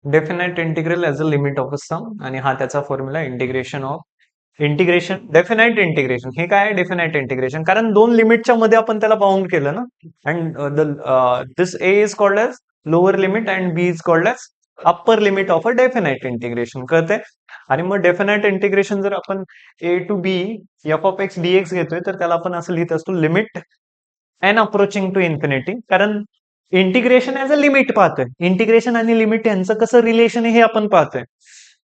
Definite integral as a limit of a sum आणि हा त्याचा फॉर्म्युला इंटिग्रेशन डेफिनाइट इंटिग्रेशन. हे काय आहे डेफिनाइट इंटिग्रेशन? कारण दोन लिमिटच्या मध्ये आपण त्याला बाउंड केलं ना. And this A is called as lower limit and B is called as upper limit of a definite integration. कळते? आणि मग डेफिनाइट इंटिग्रेशन जर आपण A to B F of X DX घेतोय तर त्याला आपण असं लिहित असतो limit N approaching to infinity. कारण इंटिग्रेशन ऍज अ लिमिट पाहतोय. इंटिग्रेशन आणि लिमिट यांचं कसं रिलेशन आहे हे आपण पाहतोय.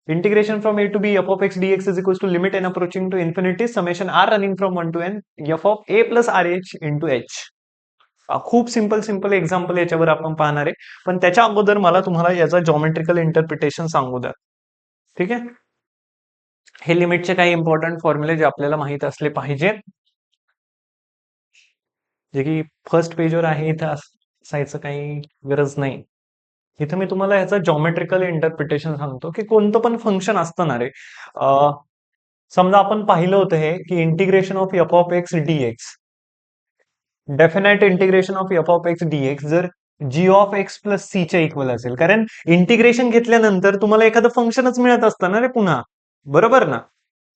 Integration from A to B F of X DX is equal to limit N approaching to infinity summation R running from 1 to N F of A plus R H into H. खूप simple simple example याच्यावर आपण पाहणार आहे. पण त्याच्या अगोदर मला तुम्हाला याचा जॉमेट्रिकल इंटरप्रिटेशन सांगू द्या. ठीक आहे. हे लिमिटचे काही इम्पॉर्टंट फॉर्म्युले जे आपल्याला माहित असले पाहिजेत, जे की फर्स्ट पेजवर आहे, इथं असायचं काही गरज नाही. इथं मी तुम्हाला ह्याचा जॉमेट्रिकल इंटरप्रिटेशन सांगतो की कोणतं पण फंक्शन असतं ना रे. समजा आपण पाहिलं होतं हे की integration of F of X DX, definite integration of F of X DX जर G of X plus C च्या इक्वल असेल, कारण इंटिग्रेशन घेतल्यानंतर तुम्हाला एखादं फंक्शनच मिळत असतं ना रे पुन्हा, बरोबर ना?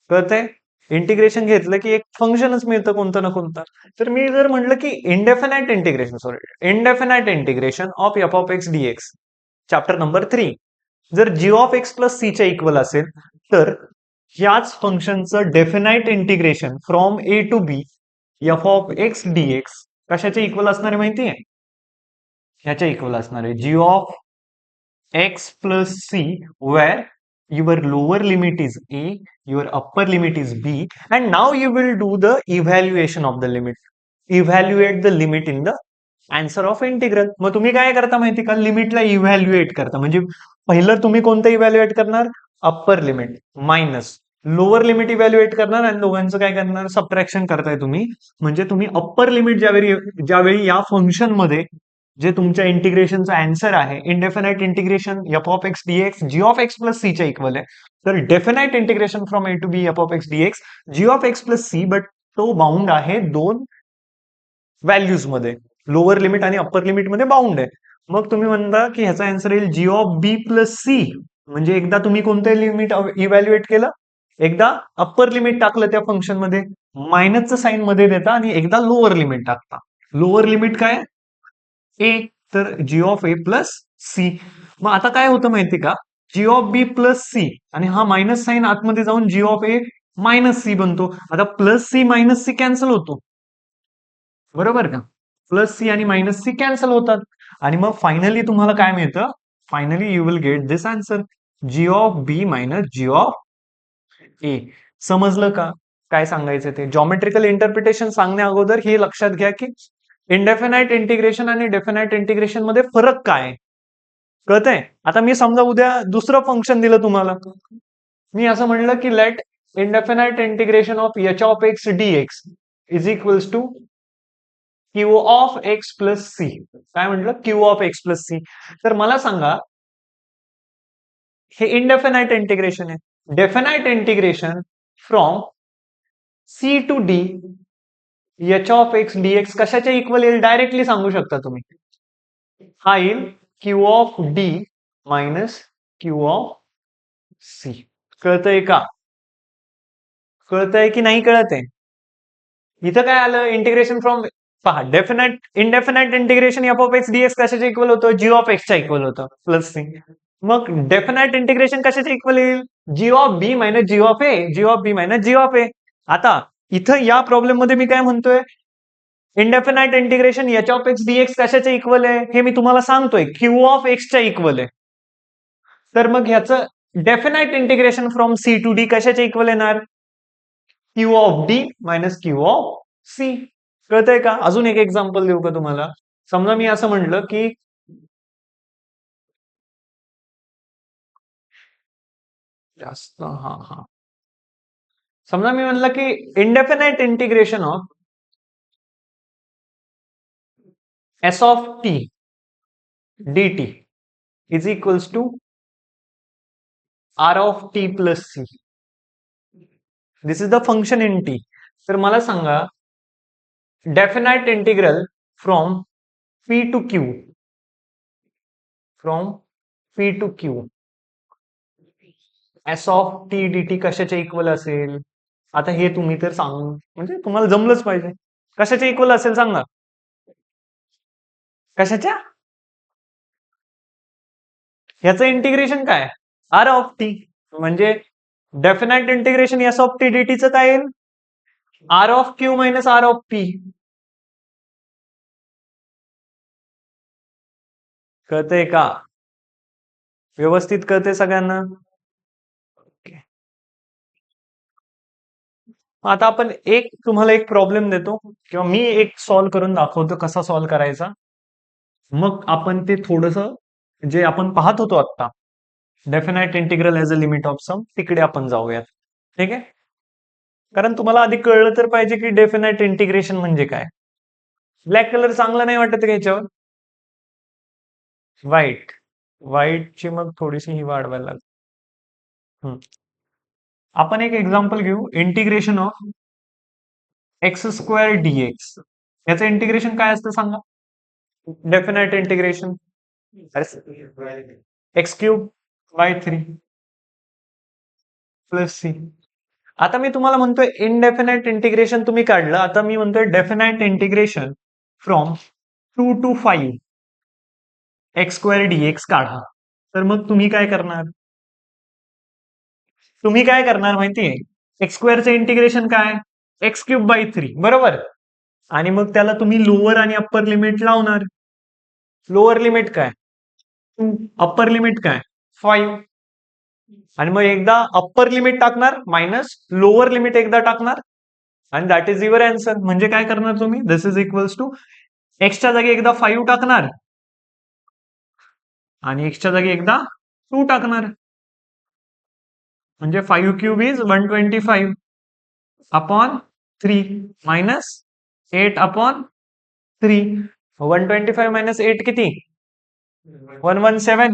कळतंय? इंटिग्रेशन घेतलं की एक फंक्शनच मिळतं कोणतं ना कोणतं. तर मी जर म्हटलं की indefinite integration of F of X DX chapter number 3 जर G of X plus C च्या इक्वल असेल, तर याच फंक्शनचं definite integration from A to B F of X DX कशाच्या इक्वल असणार आहे माहितीये? ह्याच्या इक्वल असणार आहे G of X plus C, where your lower limit is a, your upper limit is b, and now you will do the evaluation of the limit. Evaluate the limit in the answer of integral. मग तुम्ही काय करता माहिती का? लिमिटला evaluate करता. म्हणजे पहिलं तुम्ही कोणतं इव्हॅल्युएट करणार? Upper limit minus lower limit evaluate करणार आणि दोघांचं काय करणार? सबट्रॅक्शन करताय तुम्ही. म्हणजे तुम्ही अप्पर लिमिट ज्यावेळी या फंक्शन मध्ये जे तुमच्या इंटिग्रेशनचा आन्सर आहे, indefinite integration F of X DX G of X plus C च्या इक्वल आहे, तर definite integration from A to B F of X DX G of X plus C, but तो बाउंड आहे दोन व्हॅल्यूज मध्ये, lower limit आणि upper limit मध्ये bound आहे. मग तुम्ही म्हणता की ह्याचा आन्सर येईल G of B plus C. म्हणजे एकदा तुम्ही कोणतं लिमिट इव्हॅल्युएट केलं, एकदा अप्पर लिमिट टाकलं त्या फंक्शन मध्ये, मायनसचं साईन मध्ये देता आणि एकदा लोअर लिमिट टाकता. लोअर लिमिट काय? ए. तर G of A plus C. मग आता काय होतं माहिती का? G of B plus C आणि हा मायनस साईन आतमध्ये जाऊन G of A minus C बनतो. आता plus C minus C cancel होतो, बरोबर का? प्लस सी आणि मायनस सी कॅन्सल होतात आणि मग फायनली तुम्हाला काय मिळतं? Finally you will get this answer G of B minus G of ए. समजलं का काय सांगायचं ते? जॉमेट्रिकल इंटरप्रिटेशन सांगण्या अगोदर हे लक्षात घ्या की इंडेफिनाइट इंटिग्रेशन आणि डेफिनाइट इंटिग्रेशन मध्ये फरक काय आहे, कळतंय? आता मी समजा उद्या दुसरं फंक्शन दिलं तुम्हाला, मी असं म्हणलं की let indefinite integration of H of X DX is equals to Q of X plus C. काय म्हटलं? Q of X plus C. तर मला सांगा, हे इंडेफिनाइट इंटिग्रेशन आहे. Definite integration from C to D H of X DX कशाच्या equal येईल? Directly सांगू शकता तुम्ही. हा येईल Q of D minus Q of C. कळतंय का? कळतंय की नाही कळतंय? इथं काय आलं? इंटिग्रेशन फ्रॉम, पहा, indefinite integration F of X DX कशाच्या इक्वल होतं? जी ऑफ एक्सच्या इक्वल होतं प्लस सी. मग डेफिनाइट इंटिग्रेशन कशाच्या इक्वल येईल? G of B minus G of A, G of B minus G of A. आता इथं या प्रॉब्लेम मध्ये मी काय म्हणतोय? Indefinite integration H of X DX कशाच्या इक्वल आहे हे मी तुम्हाला सांगतोय, क्यू ऑफ एक्सच्या इक्वल आहे. तर मग ह्याचं definite integration from C to D कशाच्या इक्वल येणार? Q of D minus Q of C. कळतंय का? अजून एक एक्झाम्पल देऊ का तुम्हाला? समजा मी असं म्हटलं की जास्त, हा हा, समजा मी म्हणलं की indefinite integration of S of T dt is equals to R of T plus C. This is the function in T. तर मला सांगा, definite integral from P to Q, from P to Q S of T D T कशाच्या equal असेल? आता हे तुम्ही तर सांग, म्हणजे तुम्हाला जमलंच पाहिजे. कशाच्या इक्वल असेल सांगा? कशाच्या? ह्याचं इंटिग्रेशन काय? R of T. म्हणजे definite integration S of T D टीचं काय येईल? R of Q minus R of P. कळतंय का? व्यवस्थित कळतंय सगळ्यांना? आता आपण तुम्हाला एक प्रॉब्लेम देतो किंवा मी एक सॉल्व्ह करून दाखवतो कसा सॉल्व्ह करायचा. मग आपण ते थोडस जे आपण पाहत होतो आता definite integral as a limit of sum तिकडे आपण जाऊयात. ठीक आहे? कारण तुम्हाला आधी कळलं तर पाहिजे की डेफिनाइट इंटिग्रेशन म्हणजे काय. ब्लॅक कलर चांगला नाही वाटत का याच्यावर? व्हाईट. व्हाईटची मग थोडीशी ही वाढवायला लागेल. आपण एक एक्झाम्पल घेऊ. Integration of X square DX. याचं इंटिग्रेशन काय असतं सांगा? Definite integration X cube by 3 plus C. आता मी तुम्हाला म्हणतोय इनडेफिनाइट इंटिग्रेशन तुम्ही काढलं. आता मी म्हणतोय definite integration from 2 to 5 X square DX काढा. तर मग तुम्ही काय करणार? तुम्ही काय करणार माहितीये? एक्स स्क्वेअरचं इंटिग्रेशन काय? एक्स क्यूब बाय 3 बरोबर. आणि मग त्याला तुम्ही लोअर आणि अप्पर लिमिट लावणार. लोअर लिमिट काय? 2. अप्पर लिमिट काय? 5. आणि मग एकदा अप्पर लिमिट टाकणार मायनस लोअर लिमिट एकदा टाकणार आणि दॅट इज युअर आन्सर. म्हणजे काय करणार तुम्ही? दिस इज इक्वल्स टू एक्सच्या जागी एकदा 5 टाकणार आणि एक्सच्या जागी एकदा 2 टाकणार. म्हणजे 5 cube is 125 upon 3 minus 8 upon 3. 125 minus 8 किती? 117.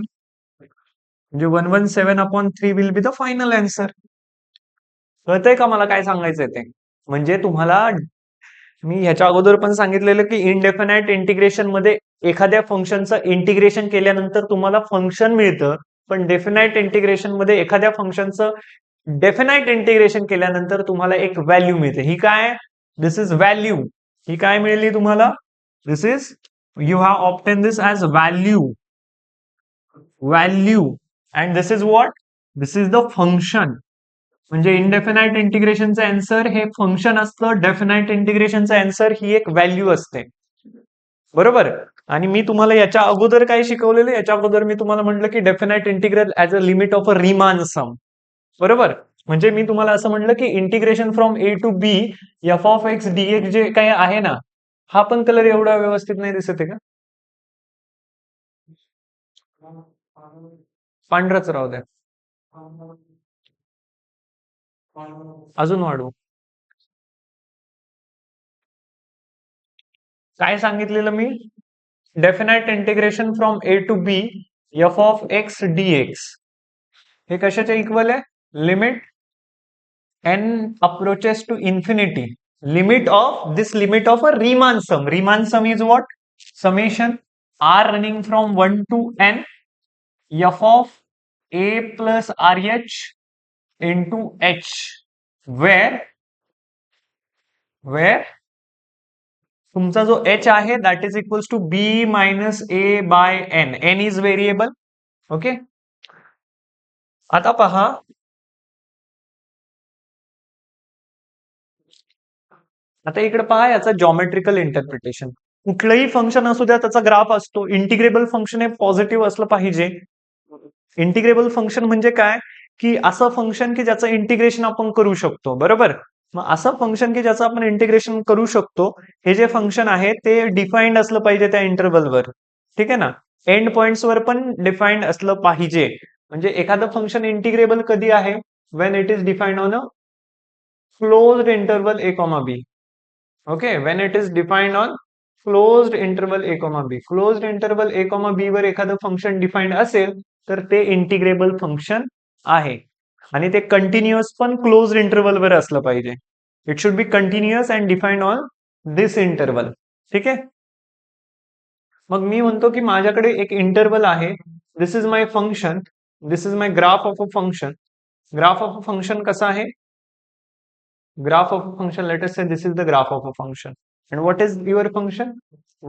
म्हणजे 117 upon 3 will be the final answer. कळतंय का मला काय सांगायचंय ते? म्हणजे तुम्हाला मी ह्याच्या अगोदर पण सांगितलेलं की इनडेफिनाइट इंटिग्रेशन मध्ये एखाद्या फंक्शनचं इंटिग्रेशन केल्यानंतर तुम्हाला फंक्शन मिळतं, पण डेफिनाइट इंटिग्रेशन मध्ये एखाद्या फंक्शनचं डेफिनाइट इंटिग्रेशन केल्यानंतर तुम्हाला एक व्हॅल्यू मिळते. ही काय? दिस इज व्हॅल्यू. ही काय मिळाली तुम्हाला? This is you have obtain this as value. Value. And this is what? This is the function. म्हणजे इनडेफिनाइट इंटिग्रेशनचं आन्सर हे फंक्शन असतं. डेफिनाइट इंटिग्रेशनचं आन्सर ही एक व्हॅल्यू असते. बरोबर. आणि मी तुम्हाला याच्या अगोदर काय शिकवलेलं? याच्या अगोदर मी तुम्हाला म्हटलं की definite integral as a limit of a Riemann sum. बरोबर. म्हणजे मी तुम्हाला असं म्हटलं की integration from A to B F of X DX जे काही आहे ना, हा पण कलर एवढा व्यवस्थित नाही दिसत आहे का? पांढराच राहू द्या. अजून वाढवू? काय सांगितलेलं मी? Definite integration from A to B F of X DX हे कशाच्या इक्वल आहे? Limit n approaches to infinity. Limit of this limit of a Riemann sum. Riemann sum is what? Summation r running from 1 to n f of a plus rh into h where तुमचा जो h आहे that is equals to b minus a by n. n is variable. Okay. आता पहा, आता इकडे पहा याचा geometrical interpretation. कुठलंही फंक्शन असू द्या त्याचा ग्राफ असतो. इंटिग्रेबल फंक्शन हे पॉझिटिव्ह असलं पाहिजे. इंटिग्रेबल फंक्शन म्हणजे काय? की असं फंक्शन की ज्याचं इंटिग्रेशन आपण करू शकतो. बरोबर. मग असं फंक्शन की ज्याचं आपण इंटिग्रेशन करू शकतो, हे जे फंक्शन आहे ते डिफाईन्ड असलं पाहिजे त्या इंटरव्हलवर. ठीक आहे ना? एंड पॉइंट्सवर पण डिफाईन्ड असलं पाहिजे. म्हणजे एखादं फंक्शन इंटिग्रेबल कधी आहे? Wien it is defined on a closed interval a, b. Okay. Wien it is defined on closed interval a, b. Closed interval a, b वर एखादं फंक्शन डिफाईन्ड असेल तर ते इंटिग्रेबल फंक्शन आहे. आणि ते कंटिन्युअस पण क्लोज्ड इंटरव्हलवर असलं पाहिजे. It should be continuous and defined on this interval. ठीक आहे. मग मी म्हणतो की माझ्याकडे एक इंटरवल आहे, this is my function, this is my graph of a function. Graph of a function कसा आहे? Graph of a function, let us say this is the graph of a function. And what is your function?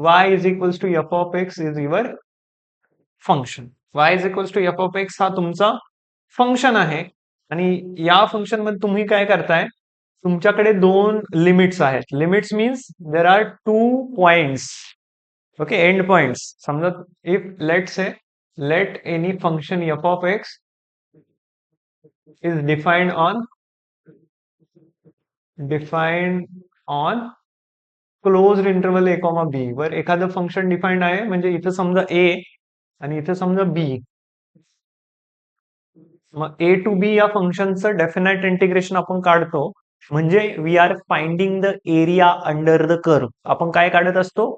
Y is equals to f of x is your function. Y is equals to f of x हा तुमचा function आहे. आणि या function मध्ये तुम्ही काय करताय? तुमच्याकडे दोन लिमिट्स आहेत. Limits means there are two points. Okay, end points. समजा if let say let any function f of x is defined on closed interval a, b वर एखादं फंक्शन डिफाईन्ड आहे, म्हणजे इथं समजा a आणि इथं समजा b. मग a टू b या फंक्शनचं डेफिनाइट इंटिग्रेशन आपण काढतो, म्हणजे we are finding the area under the curve. आपण काय काढत असतो?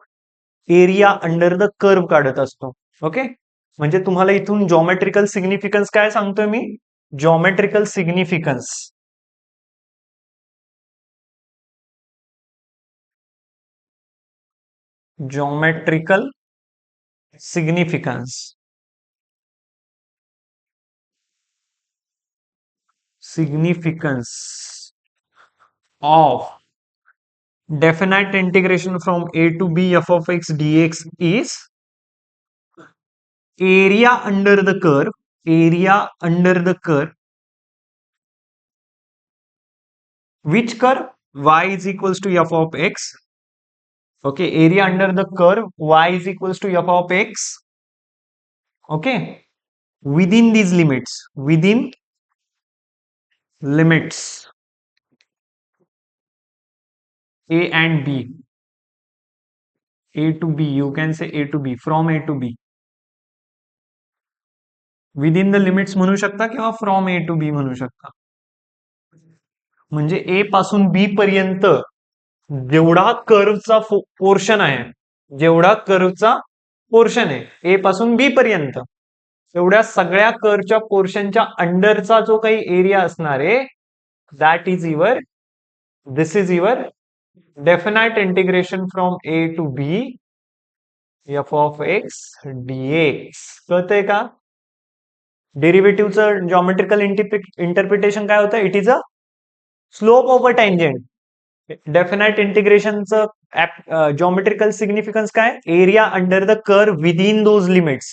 एरिया अंडर द कर्व काढत असतो. ओके, म्हणजे तुम्हाला इथून जॉमेट्रिकल सिग्निफिकन्स काय सांगतोय मी? Geometrical significance. geometrical significance of definite integration from a to b f of x dx is area under the curve, which curve? Y is equals to f of x. Okay, area under the curve y is equals to f of x. Okay, within these limits, a and b, a to b, you can say a to b, from a to b. Within the limits म्हणू शकता किंवा from A to बी म्हणू शकता. म्हणजे ए पासून बी पर्यंत जेवढा कर्वचा portion आहे, ए पासून बी पर्यंत, एवढ्या सगळ्या कर्वच्या पोर्शनच्या अंडरचा जो काही एरिया असणार आहे, that is your, this is your definite integration from A to B F of X DX. कळतंय का? डेरिव्हेटिव्हचं जॉमेट्रिकल इंटरप्रिटेशन काय होतं? It is a slope of a tangent. Definite इंटिग्रेशनचं जॉमेट्रिकल सिग्निफिकन्स काय? Area under the curve within those limits,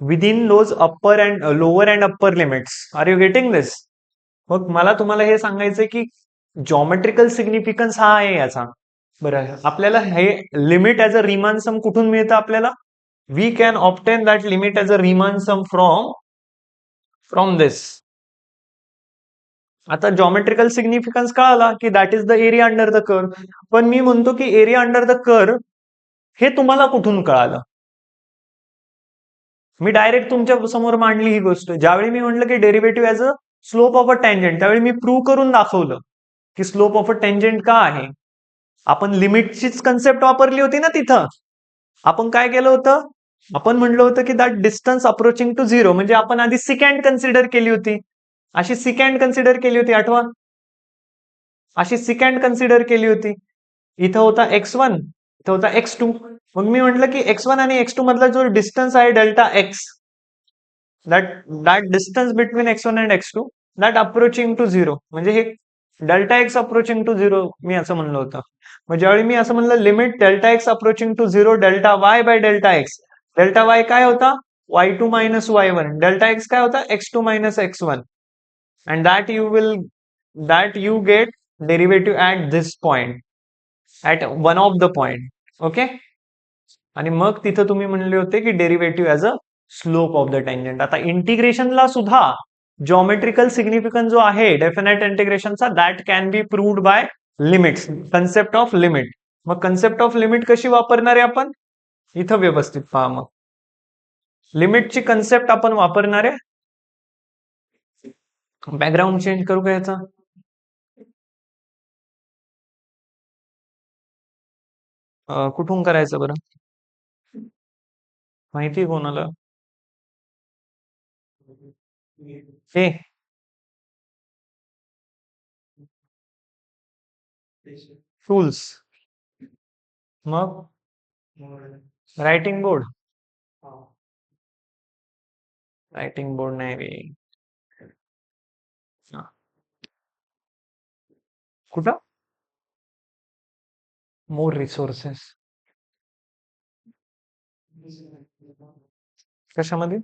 within those upper and lower and upper limits. Are you getting this? मग मला तुम्हाला हे सांगायचंय की जॉमेट्रिकल सिग्निफिकन्स हा आहे याचा. बरं, आपल्याला हे limit as a Riemann sum कुठून मिळतं आपल्याला? We can obtain that limit as a Riemann sum from this. आता जॉमेट्रिकल सिग्निफिकन्स कळाला की that is the area under the curve. पण मी म्हणतो की एरिया अंडर द कर्व हे तुम्हाला कुठून कळालं? मी डायरेक्ट तुमच्या समोर मांडली ही गोष्ट. ज्यावेळी मी म्हटलं की derivative as a slope of a tangent, त्यावेळी मी प्रूव्ह करून दाखवलं की स्लोप ऑफ अ टँजेंट का आहे. आपण लिमिटचीच कन्सेप्ट वापरली होती ना तिथं. आपण काय केलं होतं? आपण म्हणलं होतं की that distance approaching to zero, म्हणजे आपण आधी सिकँड कन्सिडर केली होती. अशी सिकँड कन्सिडर केली होती, आठवा? अशी सिकँड कन्सिडर केली होती. इथं होता x1, इथं होता x2. मग मी म्हटलं की x1 आणि x2 मधला जो डिस्टन्स आहे delta X, that distance between x1 and x2 that approaching to zero, म्हणजे हे delta X approaching to zero मी असं म्हणलं होतं. मग ज्यावेळी मी असं म्हणलं limit delta X approaching to zero delta Y by delta X, delta Y काय होता? y2 minus y1, delta x काय होता? x2 minus x1. and that you get derivative at this point, at one of the point. Okay, आणि मग तिथं तुम्ही म्हणले होते की derivative as a slope of the tangent. आता इंटिग्रेशनला सुद्धा जॉमेट्रिकल सिग्निफिकन्स जो आहे डेफिनेट इंटिग्रेशनचा, that can be proved by limits, concept of limit. मग कन्सेप्ट ऑफ लिमिट कशी वापरणार आहे आपण? इथं व्यवस्थित पहा. मग लिमिटची कन्सेप्ट आपण वापरणार आहे. बॅकग्राऊंड चेंज करू का याचा? कुठून करायचं बरं? माहिती कोणाला? हे टूल्स. मग रायटिंग बोर्ड. रायटिंग बोर्ड नाही रे. हा. कुठं? More resources. कशामध्ये?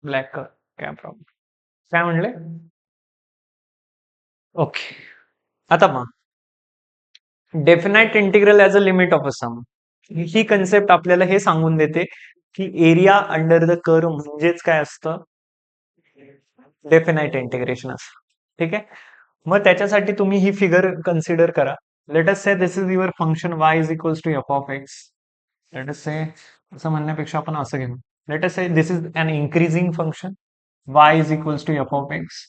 ब्लॅक. काय प्रॉब्लेम? काय म्हणले? ओके. आता मग definite integral as a limit of a sum, ही कन्सेप्ट आपल्याला हे सांगून देते की एरिया अंडर द कर्व म्हणजेच काय असतं? डेफिनाइट इंटिग्रेशन असतं. ठीक आहे. मग त्याच्यासाठी तुम्ही ही फिगर कन्सिडर करा. Let us say this is your function y is equals to F of X. Let us say, असं म्हणण्यापेक्षा आपण असं घेऊ. Let us say this is an increasing function y is equals to F of X.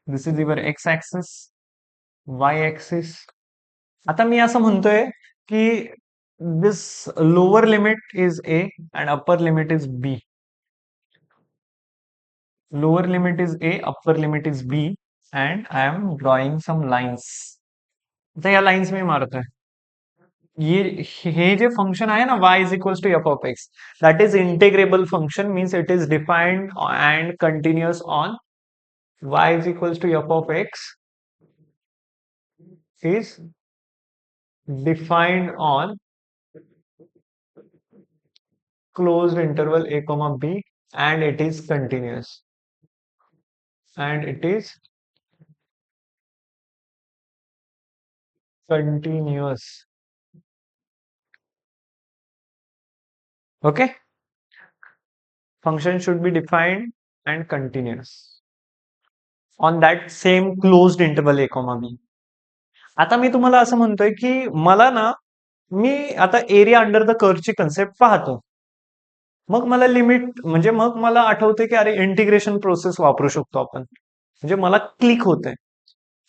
This is your X axis, Y axis. आता मी असं म्हणतोय की this lower limit is A and upper limit is B. Lower limit is A, upper limit is B, and I am drawing some lines. आता या lines मी मारतोय. ये हे जे फंक्शन आहे ना y is equals to F of X, that is integrable function, means it is defined and continuous on y is equals to F of X is defined on closed interval a comma b, and it is continuous, and it is continuous. Okay, function should be defined and continuous on that same closed interval a comma b. आता मी तुम्हाला असं म्हणतोय की मला ना, मी आता area under the कर्वची concept पाहतो. मग मला लिमिट म्हणजे मग मला आठवते की अरे इंटिग्रेशन प्रोसेस वापरू शकतो आपण, म्हणजे मला क्लिक होतंय.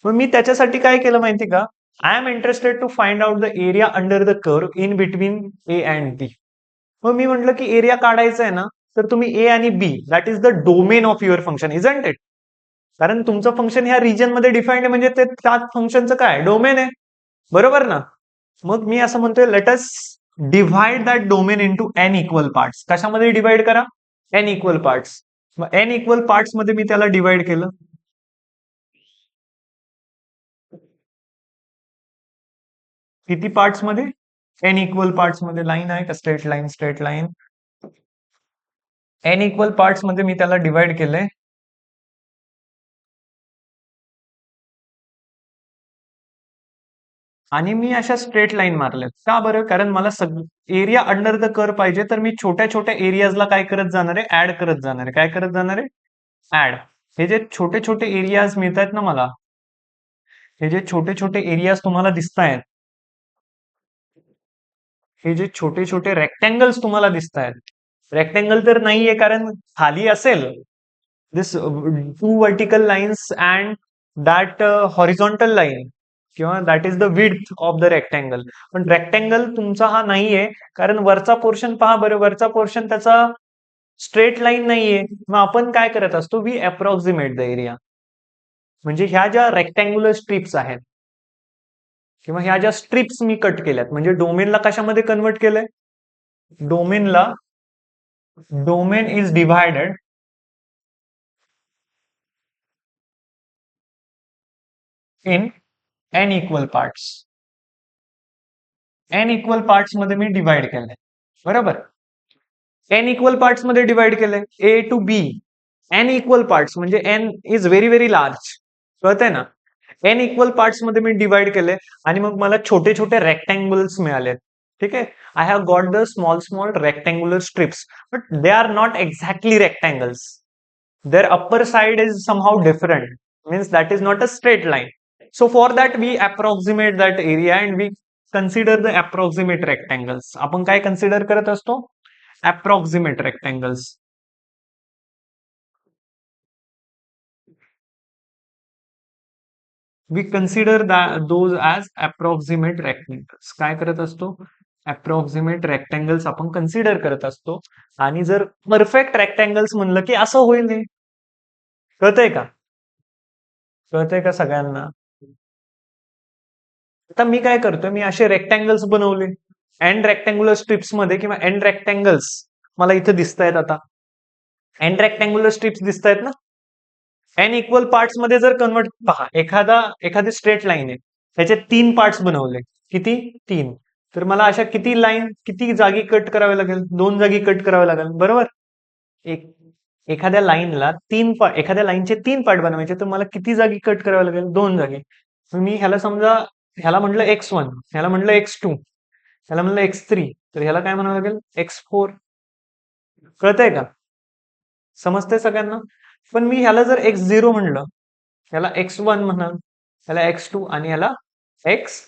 मग मी त्याच्यासाठी काय केलं माहिती का? I am interested to find out the area under the curve in between A and B. मग मी म्हटलं की एरिया काढायचा आहे ना, तर तुम्ही ए आणि B, that is the domain of your function, isn't it? कारण तुमचं फंक्शन ह्या रिजन मध्ये डिफाईंड आहे, म्हणजे ते त्या फंक्शनचं काय डोमेन आहे, बरोबर ना? मग मी असं म्हणतोय, let us divide that domain into N equal parts. कशामध्ये डिवाइड करा? N equal parts. मग एन इक्वल पार्ट्स मध्ये मी त्याला डिवाइड केलं. किती पार्ट्स मध्ये? एन इक्वल पार्ट्स मध्ये. लाईन आहे का? Straight line, straight line. N equal parts मध्ये मी त्याला डिवाइड केलंय. आणि मी अशा स्ट्रेट लाईन मारल्यात. का बरं? कारण मला एरिया अंडर द कर्व पाहिजे, तर मी छोट्या छोट्या एरियाजला काय करत जाणार आहे? ऍड करत जाणार आहे. काय करत जाणार आहे? ऍड. हे जे छोटे छोटे एरियाज मिळतात ना मला, हे जे छोटे छोटे एरियाज तुम्हाला दिसत आहेत, हे जे छोटे छोटे रेक्टँगल्स तुम्हाला दिसत आहेत, रेक्टँगल तर नाहीये कारण खाली असेल this two vertical lines and that horizontal line, किंवा that is the width of the rectangle. पण रेक्टँगल तुमचा हा नाहीये, कारण वरचा पोर्शन पहा बरं, वरचा पोर्शन त्याचा स्ट्रेट लाईन नाहीये. मग आपण काय करत असतो? We approximate the area. म्हणजे ह्या ज्या रेक्टँग्युलर स्ट्रिप्स आहेत, किंवा ह्या ज्या स्ट्रिप्स मी कट केल्यात, म्हणजे डोमेनला कशामध्ये कन्वर्ट केलंय? डोमेनला, domain is divided in N equal parts. N equal parts मध्ये मी डिवाइड केलंय, बरोबर? एन इक्वल पार्ट्स मध्ये डिवाइड केलंय, A to B. N equal parts म्हणजे N is very very large, कळतंय ना? एन इक्वल पार्ट्स मध्ये मी डिवाइड केलंय, आणि मग मला छोटे छोटे रेक्टँगल्स मिळालेत. ठीक आहे. I have got the small small rectangular strips, but they are not exactly rectangles. their upper side is somehow different, means that is not a straight line. So for that we approximate that area and we consider the approximate rectangles. आपण काय consider करत असतो? approximate rectangles. We consider that those as approximate rectangles. काय करत असतो? Approximate rectangles आपण consider करत असतो. आणि जर परफेक्ट रेक्टँगल्स म्हणलं की असं होईल हे. कळतंय का? कळतंय का सगळ्यांना? आता मी काय करतोय, मी असे रेक्टँगल्स बनवले एंड रेक्टँग्युलर स्ट्रिप्स मध्ये किंवा एंड रेक्टँगल्स मला इथे दिसत आहेत. आता एंड रेक्टँग्युलर स्ट्रिप्स दिसत आहेत ना. एन इक्वल पार्ट्स मध्ये जर कन्वर्ट, पहा एखादी स्ट्रेट लाईन आहे, त्याचे 3 पार्ट्स बनवले. किती? 3. तर मला अशा किती जागी कट करावे लागेल? 2 जागी कट करावे लागेल, बरोबर. एक एखाद्या लाईनला एखाद्या लाईनचे 3 पार्ट बनवायचे, तर मला किती जागी कट करावे लागेल? 2 जागी. मी ह्याला समजा, ह्याला म्हटलं x1, ह्याला म्हटलं x2, ह्याला म्हटलं x3, तर ह्याला काय म्हणावं लागेल? x4. कळतंय का? समजतंय सगळ्यांना? पण मी ह्याला जर x0 म्हणलं, ह्याला x1 म्हणाल, ह्याला x2 आणि ह्याला x3.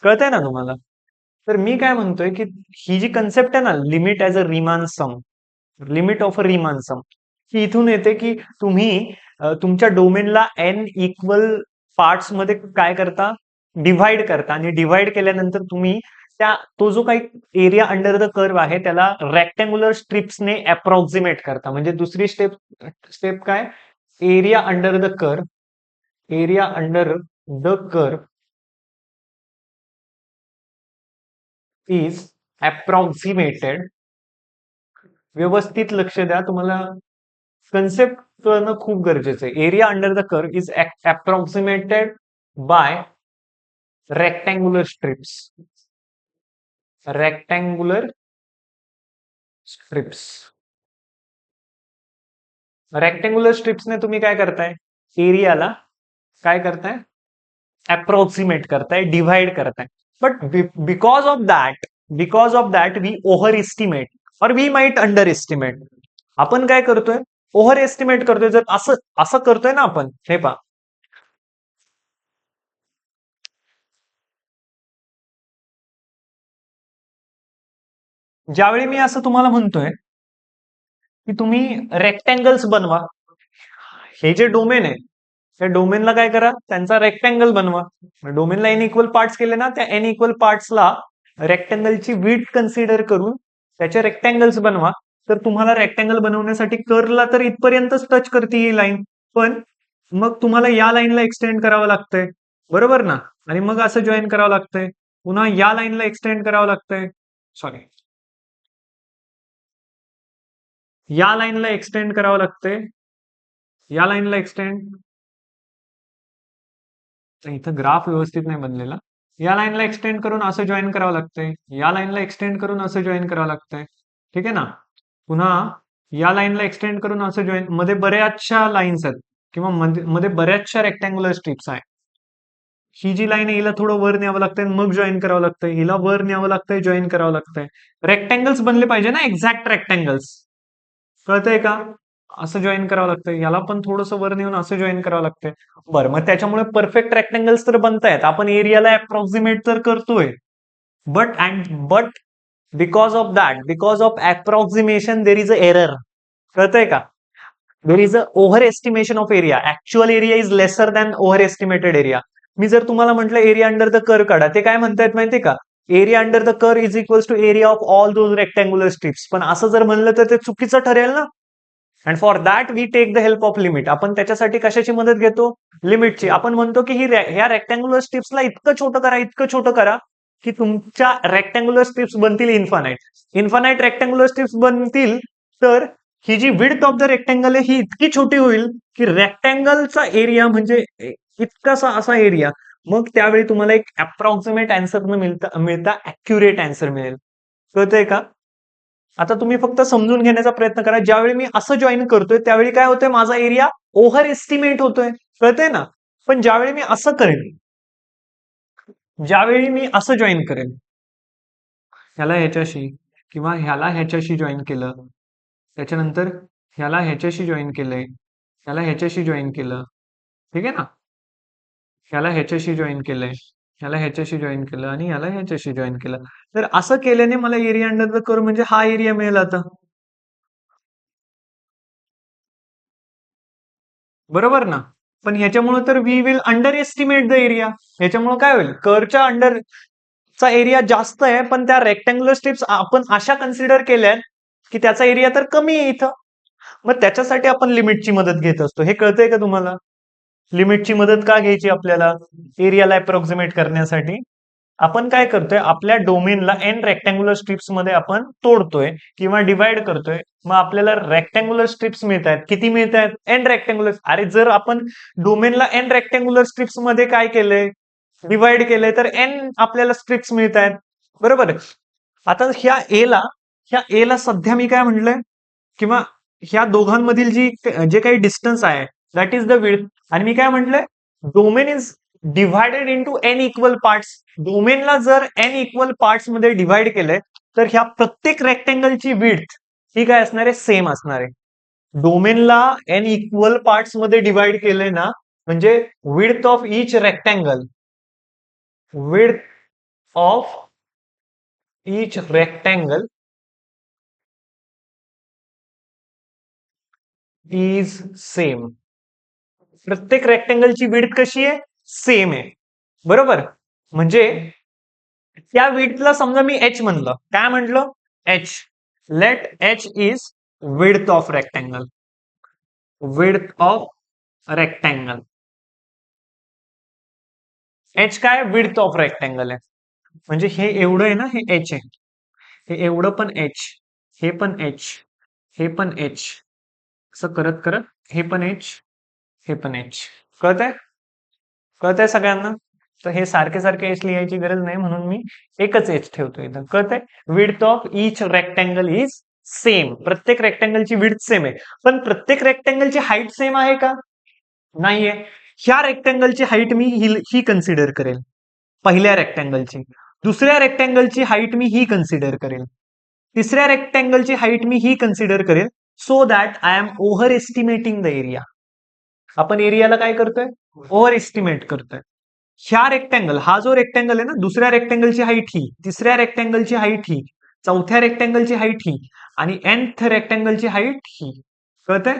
कळतंय ना तुम्हाला? तर मी काय म्हणतोय की ही जी कन्सेप्ट आहे ना, limit as a Riemann sum, limit of a Riemann sum, ही इथून येते की तुम्ही तुमच्या डोमेनला n इक्वल पार्ट्स मध्ये काय करता? डिव्हाइड करता. आणि डिव्हाइड केल्यानंतर तुम्ही तो जो काही एरिया अंडर द कर्व आहे त्याला रेक्टँग्युलर स्ट्रिप्सने अप्रॉक्सिमेट करता. म्हणजे दुसरी स्टेप काय? Area under the curve, area under the curve is approximated. व्यवस्थित लक्ष द्या, तुम्हाला कन्सेप्ट कळणं खूप गरजेचं आहे. Area under the curve is approximated by rectangular strips. Rectangular strips. Rectangular स्ट्रिप्सने तुम्ही काय करताय? एरियाला काय करताय? अप्रॉक्सिमेट करताय, डिव्हाइड करताय. But because of that we over estimate or we might under estimate. आपण काय करतोय? ओव्हर एस्टिमेट करतोय. जर असं असं करतोय ना आपण, हे पहा, ज्यावेळी मी असं तुम्हाला म्हणतोय की तुम्ही रेक्टँगल्स बनवा, हे जे डोमेन आहे त्या डोमेनला काय करा? त्यांचा रेक्टँगल बनवा. डोमेनला एन इक्वल पार्ट्स केले ना, त्या एन इक्वल पार्ट्सला रेक्टँगलची विड्थ कन्सिडर करून त्याचे रेक्टँगल्स बनवा. तर तुम्हाला रेक्टँगल बनवण्यासाठी कर्वला तर इथपर्यंतच टच करते ही लाईन, पण मग तुम्हाला या लाईनला एक्सटेंड करावं लागतंय, बरोबर ना. आणि मग असं जॉईन करावं लागतंय, पुन्हा या लाईनला एक्सटेंड करावं लागतंय, सॉरी, या लाईनला एक्सटेंड करावं लागतंय, या लाईनला एक्सटेंड. इथं ग्राफ व्यवस्थित नाही बनलेला. या लाईनला एक्सटेंड करून असं जॉईन करावं लागतंय, या लाईनला एक्सटेंड करून असं जॉईन करावं लागतंय, ठीक आहे ना. पुन्हा या लाईनला एक्सटेंड करून असं जॉईन, मध्ये बऱ्याचशा लाईन्स आहेत किंवा मध्ये बऱ्याचशा रेक्टँग्युलर स्ट्रिप्स आहेत. ही जी लाईन आहे हिला थोडं वर न्यावं लागतंय, मग जॉईन करावं लागतंय, हिला वर न्यावं लागतंय, जॉईन करावं लागतंय. रेक्टँगल्स बनले पाहिजे ना, एक्झॅक्ट रेक्टँगल्स. कळतंय का? असं जॉईन करावं लागतंय, याला पण थोडंसं वर नेऊन असं जॉईन करावं लागतंय. बरं, मग त्याच्यामुळे परफेक्ट रेक्टँगल्स तर बनतायत, आपण एरियाला अप्रॉक्सिमेट तर करतोय. But because of approximation there is a error. कळतंय का? There is a over estimation of area. Actual area is lesser than over estimated area. मी जर तुम्हाला म्हटलं एरिया अंडर द कर्व काढा, ते काय म्हणतायत माहितीये का? Area under the curve is equals to area of all those rectangular strips. पण असं जर म्हणलं तर ते चुकीचं ठरेल ना. And for that we take the help of limit. आपण त्याच्यासाठी कशाची मदत घेतो? लिमिटची. आपण म्हणतो की ह्या रेक्टँग्युलर स्ट्रिप्सला इतकं छोटं करा, इतकं छोटं करा की तुमच्या रेक्टँग्युलर स्ट्रिप्स बनतील इन्फानाइट. इन्फानाइट रेक्टँग्युलर स्ट्रिप्स बनतील, तर ही जी विड्थ ऑफ द रेक्टँगल आहे ही इतकी छोटी होईल की रेक्टँगलचा एरिया म्हणजे इतकासा असा एरिया. मग त्यावेळी तुम्हाला एक अप्रॉक्सिमेट आन्सर न मिळता अॅक्युरेट आन्सर मिळेल. कळतंय का? आता तुम्ही फक्त समजून घेण्याचा प्रयत्न करा. ज्यावेळी मी असं जॉईन करतोय त्यावेळी काय होतंय? माझा एरिया ओव्हर एस्टिमेट होतोय. कळतंय ना? पण ज्यावेळी मी असं करेन, ज्यावेळी मी असं जॉईन करेन, ह्याला ह्याच्याशी किंवा ह्याला ह्याच्याशी जॉईन केलं, त्याच्यानंतर ह्याला ह्याच्याशी जॉईन केलंय, ह्याला ह्याच्याशी जॉईन केलं, ठीक आहे ना, ह्याला ह्याच्याशी जॉईन केलंय, ह्याला ह्याच्याशी जॉईन केलं आणि ह्याला ह्याच्याशी जॉईन केलं. तर असं केल्याने मला एरिया अंडर द कर्व म्हणजे हा एरिया मिळेल आता. बरोबर ना? पण ह्याच्यामुळे तर we will under estimate the area. ह्याच्यामुळे काय होईल? कर्वच्या अंडर चा एरिया जास्त आहे, पण त्या रेक्टँग्युलर स्ट्रिप्स आपण अशा कन्सिडर केल्यात की त्याचा एरिया तर कमी आहे इथं. मग त्याच्यासाठी आपण लिमिटची मदत घेत असतो. हे कळतंय का तुम्हाला? लिमिटची मदत का घ्यायची आपल्याला एरियाला अप्रॉक्सिमेट करण्यासाठी? आपण काय करतोय, आपल्या डोमेनला एन रेक्टँग्युलर स्ट्रिप्स मध्ये आपण तोडतोय किंवा डिवाइड करतोय. मग आपल्याला रेक्टँग्युलर स्ट्रिप्स मिळत आहेत. किती मिळत आहेत? N rectangular. अरे जर आपण डोमेनला एन रेक्टँग्युलर स्ट्रिप्स मध्ये काय केलंय, डिवाइड केलंय, तर एन आपल्याला स्ट्रिप्स मिळत आहेत. बरोबर आहे. आता ह्या ए ला सध्या मी काय म्हणलंय, किंवा ह्या दोघांमधील जे काही डिस्टन्स आहे दॅट इज द विड्थ. आणि मी काय म्हटलंय, domain is divided into N equal parts. डोमेनला जर एन इक्वल पार्ट्स मध्ये डिव्हाइड केलंय, तर ह्या प्रत्येक रेक्टँगलची विड्थ ही काय असणार आहे? सेम असणार आहे. डोमेनला एन इक्वल पार्ट्स मध्ये डिव्हाइड केलंय ना, म्हणजे width of each rectangle, width of each rectangle is same. प्रत्येक रेक्टँगलची विड्थ कशी आहे? सेम आहे. बरोबर. म्हणजे त्या विड्थला समजा मी एच म्हणलं. काय म्हटलं? H. Let H is width of rectangle. Width of rectangle. H काय? विड्थ ऑफ रेक्टँगल आहे. म्हणजे हे एवढं आहे ना, हे एच आहे. हे एवढं पण एच, हे पण एच, हे पण एच, असं करत करत हे पण एच, हे पण एच. कळत आहे? कळत आहे सगळ्यांना? तर हे सारखे सारखे एच लिहायची गरज नाही, म्हणून मी एकच एच ठेवतो इथं. कळत आहे? Width of each rectangle is same. प्रत्येक रेक्टँगलची विड्थ सेम आहे. पण प्रत्येक रेक्टँगलची हाईट सेम आहे का? नाहीये. ह्या रेक्टँगलची हाईट मी ही कन्सिडर करेल, पहिल्या रेक्टँगलची. दुसऱ्या रेक्टँगलची हाईट मी ही कन्सिडर करेल. तिसऱ्या रेक्टँगलची हाईट मी ही कन्सिडर करेल. So that I am over estimating the area. आपण एरियाला काय करतोय? ओव्हर एस्टिमेट करतोय. ह्या रेक्टँगल, हा जो रेक्टँगल आहे ना, दुसऱ्या रेक्टँगलची हाईट ही, तिसऱ्या रेक्टँगलची हाईट ही, चौथ्या रेक्टँगलची हाईट ही, आणि nth रेक्टँगलची हाईट ही. कळतंय?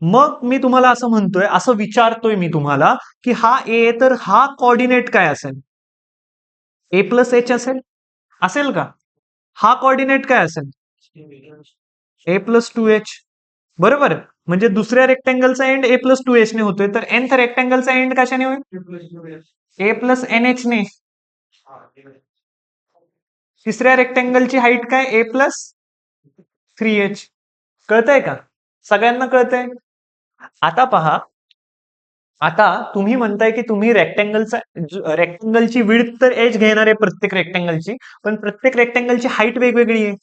मग मी तुम्हाला असं म्हणतोय, असं विचारतोय मी तुम्हाला, की हा ए तर हा कोऑर्डिनेट काय असेल? ए प्लस एच असेल? असेल का? हा कोऑर्डिनेट काय असेल? ए प्लस टू एच. बरोबर. म्हणजे दुसऱ्या रेक्टँगलचा एंड ए प्लस टू एच ने होतोय, तर nth रेक्टँगलचा एंड कशाने होईल? ए प्लस एन एच ने. तिसऱ्या रेक्टँगलची हाईट काय? ए प्लस थ्री एच. कळतंय का? सगळ्यांना कळतंय? आता पहा, आता तुम्ही म्हणताय की तुम्ही रेक्टँगलची विड्थ तर एच घेणार आहे प्रत्येक रेक्टँगलची, पण प्रत्येक रेक्टँगलची हाईट वेगवेगळी आहे.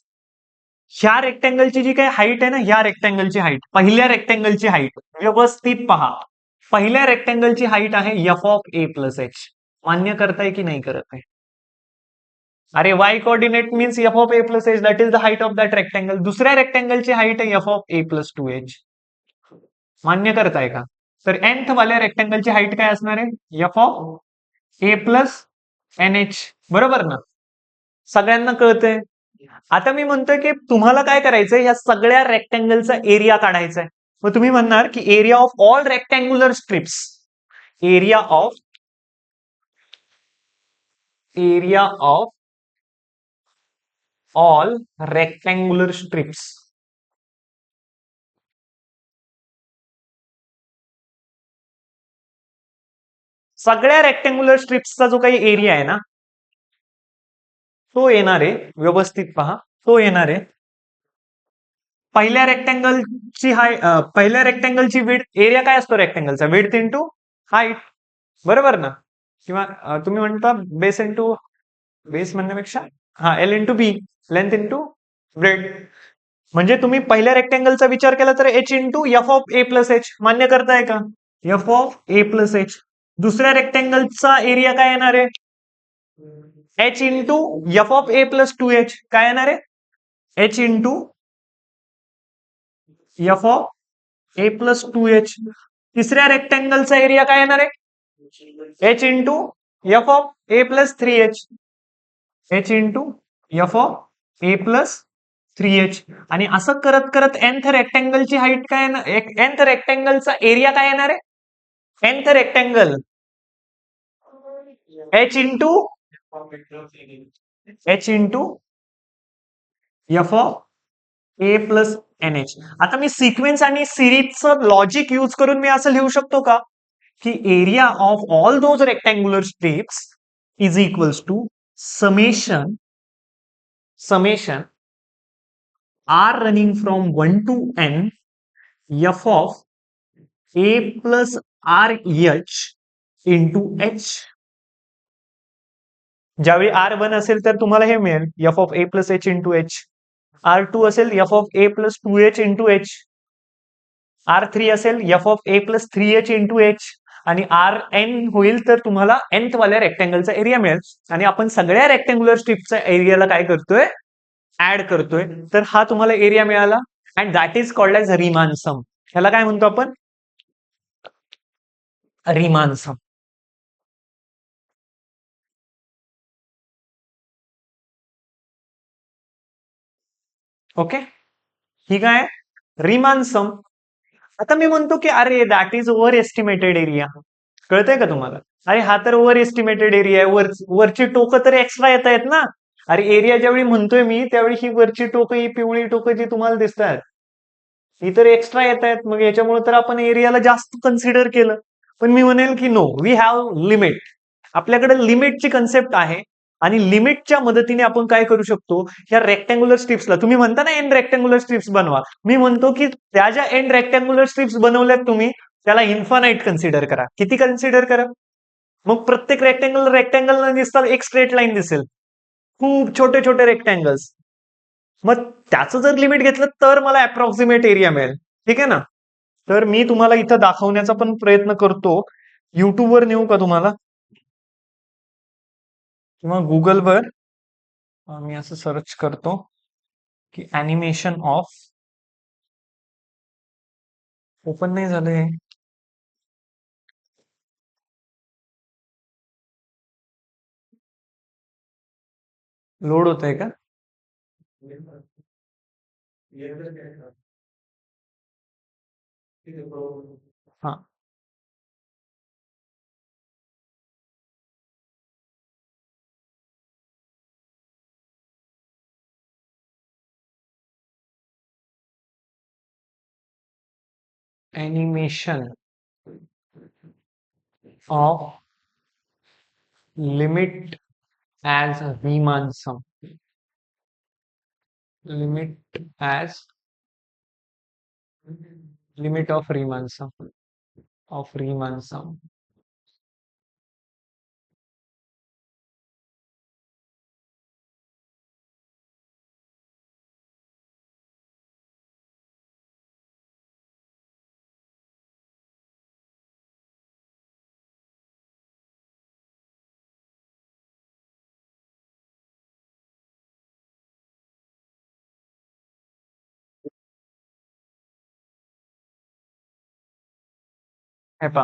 ह्या रेक्टँगलची जी काही हाईट आहे ना, ह्या रेक्टँगलची हाईट, पहिल्या रेक्टँगलची हाईट व्यवस्थित पहा. पहिल्या रेक्टँगलची हाईट आहे F of A plus H. मान्य करताय की नाही करत आहे? अरे Y coordinate means F of A plus H, that is the height of that rectangle. दुसऱ्या रेक्टँगलची हाईट आहे F of A plus two H. मान्य करताय का? तर nth वाल्या रेक्टँगलची हाईट काय असणार आहे? F of A plus N H. बरोबर ना? सगळ्यांना कळतंय? आता मी म्हणतोय की तुम्हाला काय करायचंय, या सगळ्या रेक्टँगलचा एरिया काढायचा आहे. मग तुम्ही म्हणणार की area of all rectangular strips, area of all rectangular strips. सगळ्या रेक्टँग्युलर स्ट्रिप्सचा जो काही एरिया आहे ना, तो येणार आहे, व्यवस्थित पहा, तो येणार आहे पहिल्या रेक्टँगलची विड्थ. एरिया काय असतो रेक्टँगलचा? Width into height. बरोबर ना? किंवा तुम्ही म्हणता बेस इंटू, बेस म्हणण्यापेक्षा हा एल इंटू बी, लेंथ इंटू ब्रेड. म्हणजे तुम्ही पहिल्या रेक्टँगलचा विचार केला तर H into F of A plus H. मान्य करताय का? F of A plus H. दुसऱ्या रेक्टँगलचा एरिया काय येणार आहे? H into F of A plus two H. काय येणार आहे? H into F of A plus two H. तिसऱ्या रेक्टँगलचा एरिया काय येणार आहे? H into F of A plus 3h, h into F of A plus 3h. आणि असं करत करत nth रेक्टँगलची हाईट काय nth रेक्टँगलचा एरिया काय येणार आहे? nth rectangle h into F of A plus N H. आता मी सिक्वेन्स आणि सिरीजचं लॉजिक यूज करून मी असं लिहू शकतो का की area of all those rectangular strips is equals to summation r running from 1 to n f of a plus r h into h. ज्यावेळी r1 असेल तर तुम्हाला हे मिळेल f of a plus h into h. r2 असेल f of a plus 2h into h. r3 असेल f of a plus 3h into h. आणि rn होईल तर तुम्हाला nth वाल्या रेक्टँगलचा एरिया मिळेल. आणि आपण सगळ्या रेक्टँग्युलर स्ट्रिपच्या एरियाला काय करतोय? ऍड करतोय. तर हा तुम्हाला एरिया मिळाला and that is called as Riemann sum. ह्याला काय म्हणतो आपण? Riemann sum. ओके, ठीक आहे. Riemann sum. आता मी म्हणतो की अरे that is over estimated area. कळतंय का तुम्हाला? अरे हा तर ओव्हर एस्टिमेटेड एरिया आहे. वरची टोकं तर एक्स्ट्रा येत आहेत ना. अरे एरिया ज्यावेळी म्हणतोय मी त्यावेळी ही वरची टोकं, ही पिवळी टोकं जी तुम्हाला दिसतात ही तर एक्स्ट्रा येत आहेत. मग याच्यामुळे तर आपण एरियाला जास्त कन्सिडर केलं. पण मी म्हणेल की नो, वी हॅव लिमिट. आपल्याकडे लिमिटची कन्सेप्ट आहे आणि लिमिटच्या मदतीने आपण काय करू शकतो? ह्या रेक्टँग्युलर स्ट्रिप्सला तुम्ही म्हणता ना एन रेक्टँग्युलर स्ट्रिप्स बनवा. मी म्हणतो की त्या ज्या एन रेक्टँग्युलर स्ट्रिप्स बनवल्यात तुम्ही त्याला इन्फानाइट कन्सिडर करा. किती कन्सिडर करा? मग प्रत्येक रेक्टँगल न दिसता एक स्ट्रेट लाईन दिसेल. खूप छोटे छोटे रेक्टँगल्स. मग त्याचं जर लिमिट घेतलं तर मला अप्रॉक्सिमेट एरिया मिळेल. ठीक आहे ना? तर मी तुम्हाला इथं दाखवण्याचा पण प्रयत्न करतो. युट्यूबवर नेऊ का तुम्हाला किंवा गुगलवर मी असं सर्च करतो की ॲनिमेशन ऑफ. ओपन नाही झालं हे. लोड होत आहे का? हा, animation of limit as Riemann sum. Limit as limit of Riemann sum. हे पहा,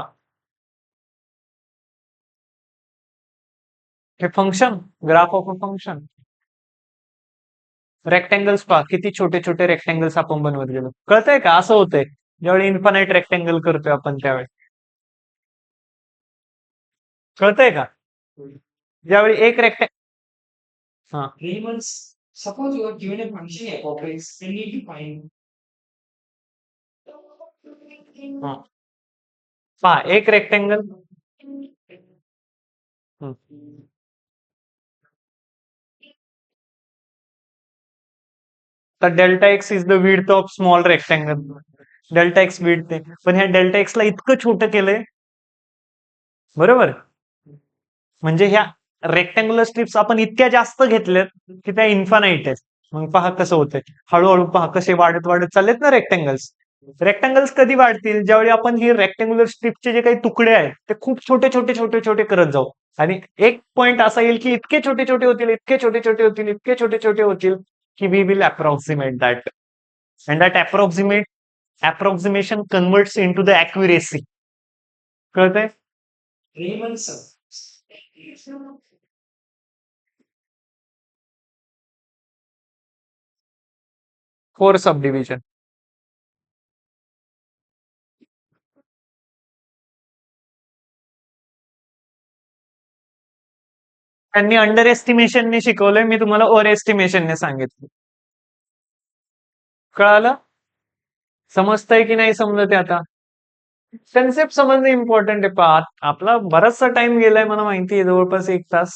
हे function, graph of a function. Rectangles पहा किती छोटे छोटे रेक्टँगल्स आपण बनवत गेलो. कळतंय का? असं होतंय ज्यावेळी इन्फानाइट रेक्टँगल करतोय आपण त्यावेळी. कळतंय का? ज्यावेळी एक रेक्टँगल. हा, Elements, suppose you are given a function f of x, you need to find. हा. पहा एक रेक्टँगल. तर delta x is the width of small rectangle. Delta x width आहे. पण ह्या डेल्टा एक्सला इतकं छोटं केलंय, बरोबर? म्हणजे ह्या रेक्टँग्युलर स्ट्रिप्स आपण इतक्या जास्त घेतल्यात की त्या इन्फानाइट आहेत. मग पहा कसं होतंय. हळूहळू पहा कसे वाढत वाढत चाललेत ना रेक्टँगल्स. रेक्टँगल्स कधी वाढतील? ज्यावेळी आपण ही रेक्टँग्युलर स्ट्रिपचे जे काही तुकडे आहेत ते खूप छोटे छोटे छोटे छोटे करत जाऊ. आणि एक पॉइंट असा येईल की इतके छोटे छोटे होतील, इतके छोटे छोटे होतील, इतके छोटे छोटे होतील की we will approximate that. And that approximation converts into the accuracy. कळतंय? Riemann sum. For subdivision. त्यांनी अंडर एस्टिमेशनने शिकवलंय, मी तुम्हाला ओव्हर एस्टिमेशनने सांगितलं. कळालं? समजतंय की नाही समजत आहे आता? कन्सेप्ट समजणं इम्पॉर्टंट आहे. आपला बराचसा टाइम गेलाय, मला माहिती आहे, जवळपास 1 तास.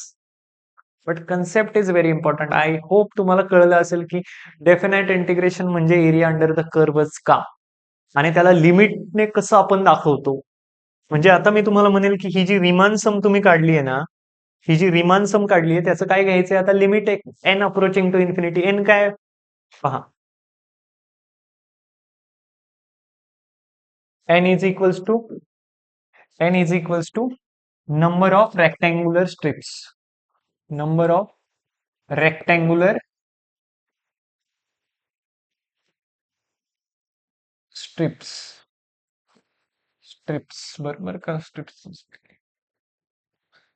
But concept is very important. I hope तुम्हाला कळलं असेल की डेफिनाइट इंटिग्रेशन म्हणजे एरिया अंडर द कर्वच का, आणि त्याला लिमिटने कसं आपण दाखवतो. म्हणजे आता मी तुम्हाला म्हणेल की ही जी रिमान सम तुम्ही काढली आहे ना, ही जी रिमान सम काढली आहे त्याचं काय घ्यायचंय आता, limit N approaching to infinity. N काय पहा, n is equals to number of rectangular strips, number of rectangular strips बरोबर का, strips,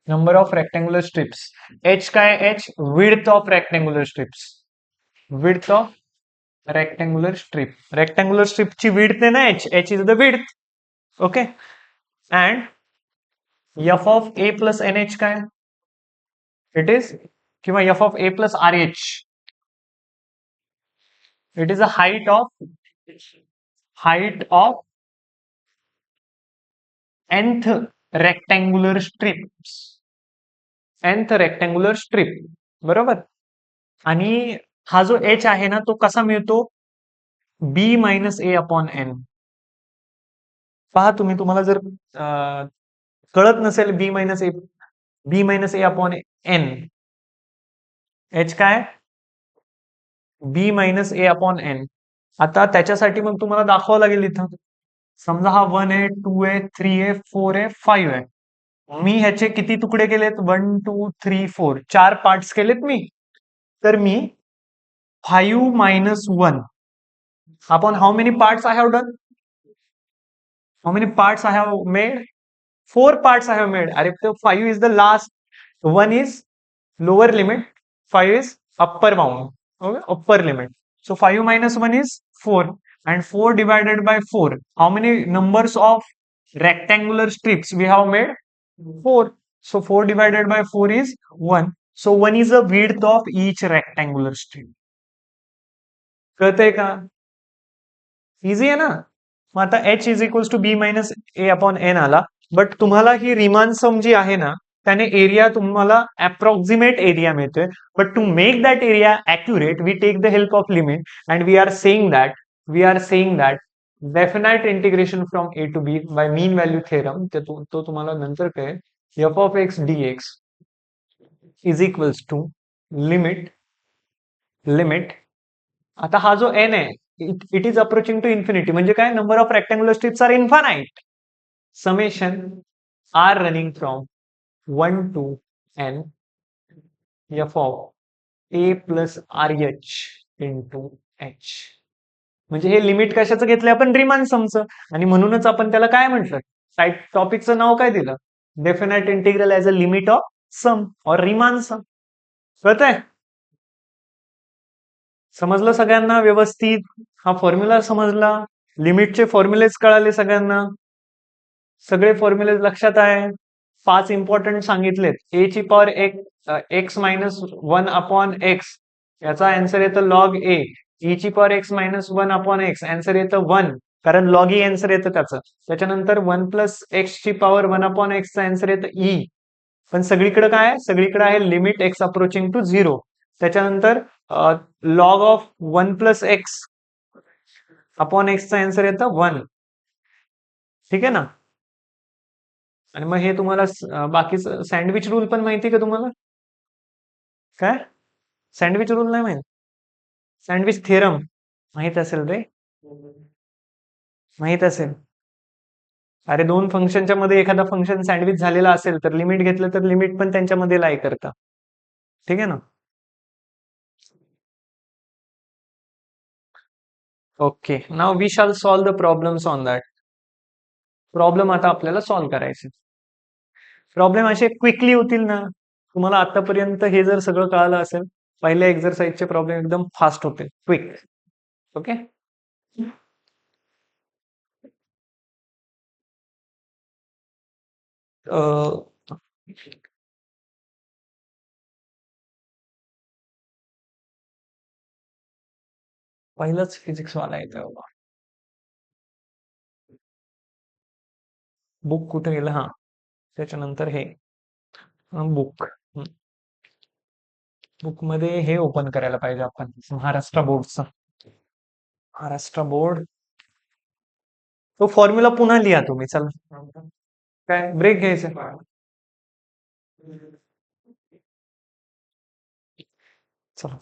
number of rectangular strips. h काय, h width of rectangular strips, width of rectangular strip ची width आहे ना, h is the width. Okay. and f of a plus nh काय, it is, किंवा f of a plus rh, it is a height of nth rectangular strip, बरोबर. आणि हा जो h आहे ना, तो कसा मिळतो, b minus A upon N. पहा तुम्ही, तुम्हाला जर कळत नसेल बी minus A upon N, H काय, बी मायनस ए अपॉन एन. आता त्याच्यासाठी मग तुम्हाला दाखवावं लागेल इथं, समजा हा 1 आहे, 2 आहे, 3 आहे, 4 आहे, 5 आहे. मी ह्याचे किती तुकडे केलेत, 1 2 3 4, 4 पार्ट्स केलेत मी. तर मी 5 minus 1 upon how many parts I have done? How many parts I have made? 4 parts I have made. अरे तो 5 is the last, 1 is lower limit, 5 is upper bound. Okay, upper limit. So 5 minus 1 is 4, and 4 divided by 4. How many numbers of rectangular strips we have made? 4. So 4 divided by 4 is 1. So 1 is the width of each rectangular strip. कळतंय का? Easy आहे ना. मग आता h is equals to B minus A upon N आला. But तुम्हाला ही Riemann सम जी आहे ना, त्याने एरिया तुम्हाला अप्रॉक्सिमेट एरिया मिळतोय. But to make that area accurate, we take the help of limit, and we are saying that definite integration from A to B by mean value theorem, तो तुम्हाला नंतर कळेल. F of X D X is equals to limit. आता हा जो N आहे, it is approaching to infinity, म्हणजे काय, number of rectangular strips are infinite. Summation R running from 1 to N F of A plus R H into H. म्हणजे हे limit कशाचं घेतलंय आपण, रिमान समचं. आणि म्हणूनच आपण त्याला काय म्हटलं, टॉपिकचं नाव काय दिलं, definite integral as a limit of sum और रिमान सम. कळतंय? समजलं सगळ्यांना व्यवस्थित? हा फॉर्म्युला समजला, लिमिटचे फॉर्म्युलेज कळाले सगळ्यांना, सगळे फॉर्म्युलेज लक्षात आहे. 5 इम्पॉर्टंट सांगितलेत. ए ची power x minus 1 upon x, याचा आन्सर येतं लॉग ए. ई ची power x minus 1 upon x, answer येतं 1, कारण लॉग ई आन्सर येतं त्याचं. त्याच्यानंतर 1 प्लस एक्स ची पॉवर 1 अपॉन एक्सचं आन्सर येतं ई. पण सगळीकडे काय आहे, सगळीकडे आहे लिमिट एक्स अप्रोचिंग टू 0. त्याच्यानंतर log of 1 plus X upon एक्सचा आन्सर येतं 1. ठीक आहे ना. आणि मग हे तुम्हाला बाकीचं सँडविच रूल पण माहिती का तुम्हाला? काय सँडविच रूल नाही माहित? सँडविच थेरम माहित असेल रे, माहित असेल. अरे 2 फंक्शनच्या मध्ये एखादा फंक्शन सँडविच झालेला असेल तर लिमिट घेतलं तर लिमिट पण त्यांच्यामध्ये लाई करतं. ठीक आहे ना. Okay, now we shall solve the problems on that. Problem आता आपल्याला सॉल्व्ह करायचे. प्रॉब्लेम असे क्विकली होतील ना. तुम्हाला आतापर्यंत हे जर सगळं कळालं असेल, पहिल्या एक्झरसाइजचे प्रॉब्लेम एकदम फास्ट होतील, क्विक. ओके. पहिलंच फिजिक्स वाला येतोय बाबा. बुक कुठे गेलं? हा, त्याच्यानंतर हे बुक. बुक मध्ये हे ओपन करायला पाहिजे आपण, महाराष्ट्र बोर्डचं. महाराष्ट्र बोर्ड, तो फॉर्म्युला पुन्हा लिहा तुम्ही. चला, काय ब्रेक घ्यायचा? चला,